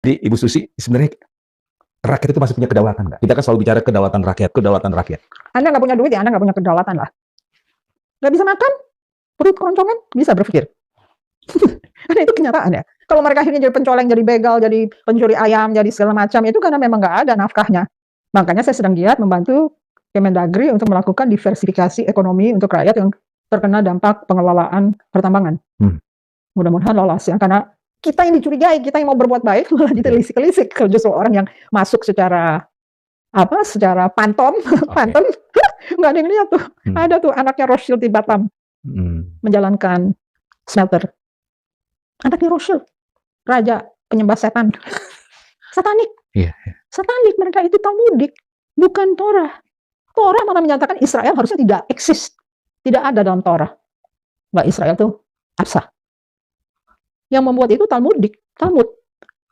Jadi Ibu Susi, sebenarnya rakyat itu masih punya kedaulatan nggak? Kita kan selalu bicara kedaulatan rakyat, kedaulatan rakyat. Anda nggak punya duit ya, Anda nggak punya kedaulatan lah. Nggak bisa makan, perut keroncongan, bisa berpikir. Karena itu kenyataan ya. Kalau mereka akhirnya jadi pencoleng, jadi begal, jadi pencuri ayam, jadi segala macam, itu karena memang nggak ada nafkahnya. Makanya saya sedang giat membantu Kemendagri untuk melakukan diversifikasi ekonomi untuk rakyat yang terkena dampak pengelolaan pertambangan. Mudah-mudahan lolos ya, karena kita yang dicurigai, kita yang mau berbuat baik malah ditelisik-telisik. Kalau justru orang yang masuk secara secara pantom, pantom, nggak ada yang lihat tuh. Ada tuh anaknya Rothschild di Batam menjalankan smelter. Anaknya Rothschild, raja penyembah setan, satanik, satanik. Mereka itu Talmudik, bukan Torah. Torah malah menyatakan Israel harusnya tidak eksis, tidak ada dalam Torah. Nggak, Israel tuh absah. Yang membuat itu Talmud,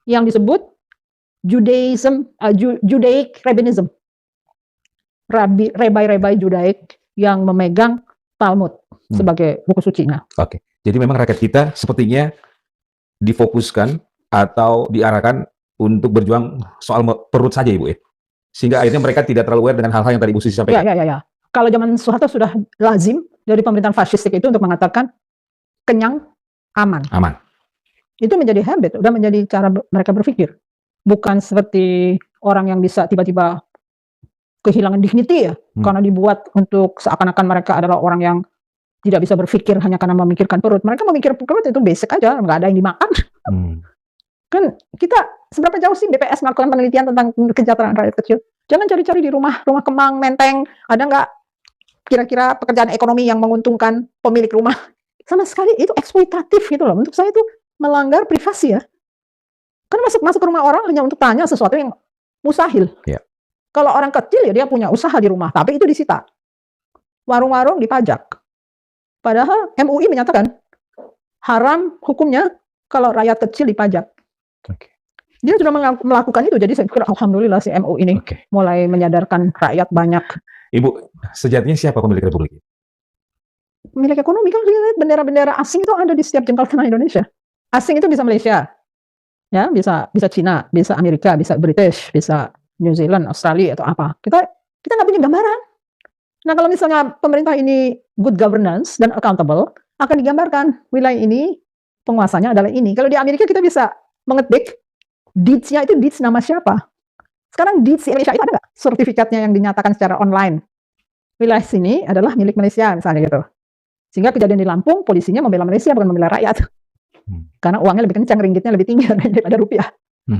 yang disebut Judaism, Judaic Rabbinism, Rabbi Judaik yang memegang Talmud sebagai buku sucinya. Oke, jadi memang rakyat kita sepertinya difokuskan atau diarahkan untuk berjuang soal perut saja, Ibu ya, sehingga akhirnya mereka tidak terlalu aware dengan hal-hal yang tadi Ibu Susi sampaikan. Ya. Kalau zaman Soeharto sudah lazim dari pemerintahan fasistik itu untuk mengatakan kenyang, aman. Itu menjadi habit, udah menjadi cara mereka berpikir. Bukan seperti orang yang bisa tiba-tiba kehilangan dignity ya, karena dibuat untuk seakan-akan mereka adalah orang yang tidak bisa berpikir hanya karena memikirkan perut. Mereka memikir perut itu basic aja, nggak ada yang dimakan. Kan kita seberapa jauh sih BPS melakukan penelitian tentang kesejahteraan rakyat kecil? Jangan cari-cari di rumah Kemang, Menteng, ada nggak kira-kira pekerjaan ekonomi yang menguntungkan pemilik rumah? Sama sekali itu eksploitatif gitu loh. Untuk saya itu melanggar privasi ya. Kan masuk ke rumah orang hanya untuk tanya sesuatu yang mustahil. Kalau orang kecil ya dia punya usaha di rumah, tapi itu disita. Warung-warung dipajak. Padahal MUI menyatakan haram hukumnya kalau rakyat kecil dipajak. Dia sudah melakukan itu, jadi saya pikir alhamdulillah si MUI ini mulai menyadarkan rakyat banyak. Ibu, sejatinya siapa pemilik Republik? Pemilik ekonomi kan lihat bendera-bendera asing itu ada di setiap jengkal tanah Indonesia. Asing itu bisa Malaysia, ya bisa Cina, bisa Amerika, bisa British, bisa New Zealand, Australia atau apa. Kita nggak punya gambaran. Nah kalau misalnya pemerintah ini good governance dan accountable, akan digambarkan wilayah ini penguasanya adalah ini. Kalau di Amerika kita bisa mengetik deeds-nya itu deeds nama siapa. Sekarang deeds di Indonesia itu ada nggak sertifikatnya yang dinyatakan secara online? Wilayah sini adalah milik Malaysia misalnya gitu. Sehingga kejadian di Lampung polisinya membela Malaysia bukan membela rakyat. Karena uangnya lebih kencang, ringgitnya lebih tinggi daripada rupiah.